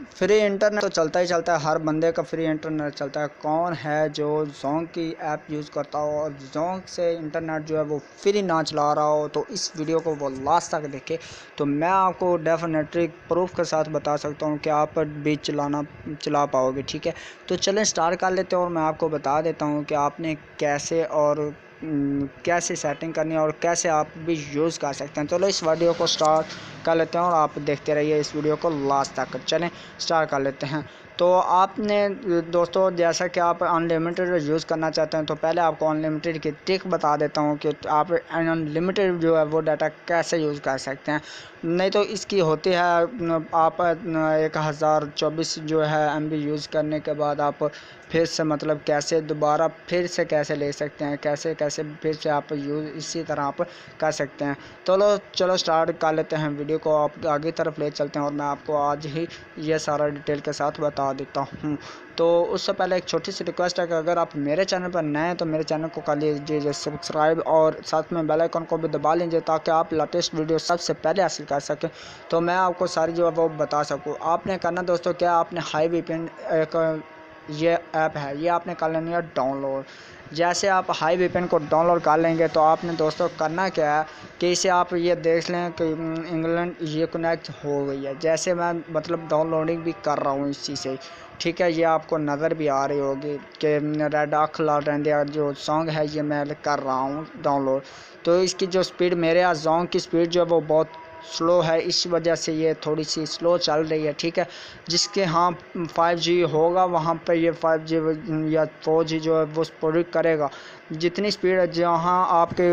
Free internet तो चलता ही चलता है, हर बंदे का फ्री इंटरनेट चलता है। कौन है जो जोंक की ऐप यूज़ करता हो और जोंक से इंटरनेट जो है वो फ्री ना चला रहा हो, तो इस वीडियो को वो लास्ट तक देखे तो मैं आपको डेफिनेटली प्रूफ के साथ बता सकता हूँ कि आप भी चला पाओगे। ठीक है, तो चलें स्टार्ट कर लेते हैं और मैं आपको बता देता हूँ कि आपने कैसे और कैसे सेटिंग करनी है और कैसे आप भी यूज़ कर सकते हैं। चलो इस वीडियो को स्टार्ट कर लेते हैं और आप देखते रहिए इस वीडियो को लास्ट तक। चलें स्टार्ट कर लेते हैं। तो आपने दोस्तों जैसा कि आप अनलिमिटेड यूज़ करना चाहते हैं, तो पहले आपको अनलिमिटेड की ट्रिक बता देता हूं कि आप अनलिमिटेड जो है वो डाटा कैसे यूज़ कर सकते हैं। नहीं तो इसकी होती है आप 1024 जो है MB यूज़ करने के बाद आप फिर से मतलब कैसे दोबारा फिर से कैसे ले सकते हैं, कैसे कैसे फिर से आप यूज़ इसी तरह आप कर सकते हैं। चलो स्टार्ट कर लेते हैं वीडियो को, आप आगे तरफ ले चलते हैं और मैं आपको आज ही ये सारा डिटेल के साथ बता देता हूँ। तो उससे पहले एक छोटी सी रिक्वेस्ट है कि अगर आप मेरे चैनल पर नए हैं तो मेरे चैनल को कर लीजिए सब्सक्राइब और साथ में बेल आइकन को भी दबा लीजिए ताकि आप लेटेस्ट वीडियो सबसे पहले हासिल कर सकें, तो मैं आपको सारी जो है वो बता सकूँ। आपने करना दोस्तों क्या, आपने हाई वीपीएन एक ये ऐप है, ये आपने कर लेनी है डाउनलोड। जैसे आप हाई वीपीएन को डाउनलोड कर लेंगे तो आपने दोस्तों करना क्या है कि इसे आप ये देख लें कि इंग्लैंड ये कनेक्ट हो गई है। जैसे मैं मतलब डाउनलोडिंग भी कर रहा हूँ इसी से। ठीक है, ये आपको नज़र भी आ रही होगी कि रेड अखलार इंडिया जो सॉन्ग है ये मैं कर रहा हूँ डाउनलोड। तो इसकी जो स्पीड मेरे यहाँ सॉन्ग की स्पीड जो है वो बहुत स्लो है, इस वजह से ये थोड़ी सी स्लो चल रही है। ठीक है, जिसके यहाँ 5G होगा वहाँ पर ये 5G या 4G जो है वो प्रोड्यूस करेगा। जितनी स्पीड जहाँ आपके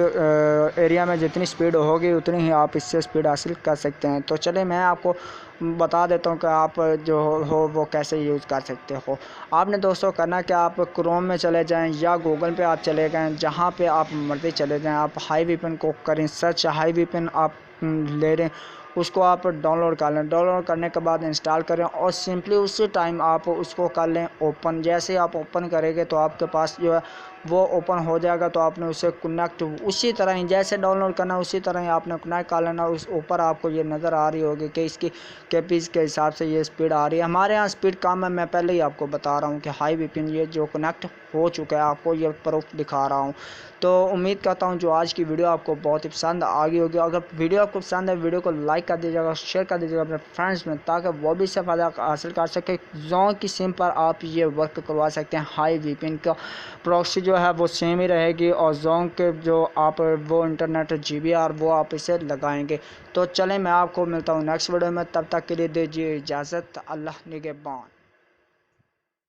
एरिया में जितनी स्पीड होगी उतनी ही आप इससे स्पीड हासिल कर सकते हैं। तो चलिए मैं आपको बता देता हूँ कि आप जो हो वो कैसे यूज़ कर सकते हो। आपने दोस्तों करना क्या, आप क्रोम में चले जाएं या गूगल पे आप चले गए, जहाँ पे आप मर्जी चले जाएं, आप हाई वीपीएन को करें सर्च, हाई वीपीएन आप ले रहे हैं उसको आप डाउनलोड कर लें। डाउनलोड करने के बाद इंस्टॉल करें और सिंपली उसी टाइम आप उसको कर लें ओपन। जैसे आप ओपन करेंगे तो आपके पास जो है वो ओपन हो जाएगा। तो आपने उसे कनेक्ट उसी तरह ही जैसे डाउनलोड करना उसी तरह ही आपने कनेक्ट कर लेना। उस ऊपर आपको ये नज़र आ रही होगी कि इसकी केपीज़ के हिसाब से ये स्पीड आ रही है। हमारे यहाँ स्पीड कम है, मैं पहले ही आपको बता रहा हूँ कि हाई वीपीएन ये जो कनेक्ट हो चुका है, आपको ये प्रूफ दिखा रहा हूँ। तो उम्मीद करता हूँ जो आज की वीडियो आपको बहुत ही पसंद आ गई होगी। अगर वीडियो आपको पसंद है वीडियो को लाइक कर दीजिएगा, शेयर कर दीजिएगा अपने फ्रेंड्स में ताकि वो भी इससे फ़ायदा हासिल कर सके। जोंक की सिम पर आप ये वर्क करवा सकते हैं। हाई वीपीएन का प्रॉक्सी जो है वो सेम ही रहेगी और जोंक के जो आप वो इंटरनेट GBR वो आप इसे लगाएंगे। तो चलें मैं आपको मिलता हूँ नेक्स्ट वीडियो में, तब तक के लिए दीजिए इजाज़त। अल्लाह निगहबान।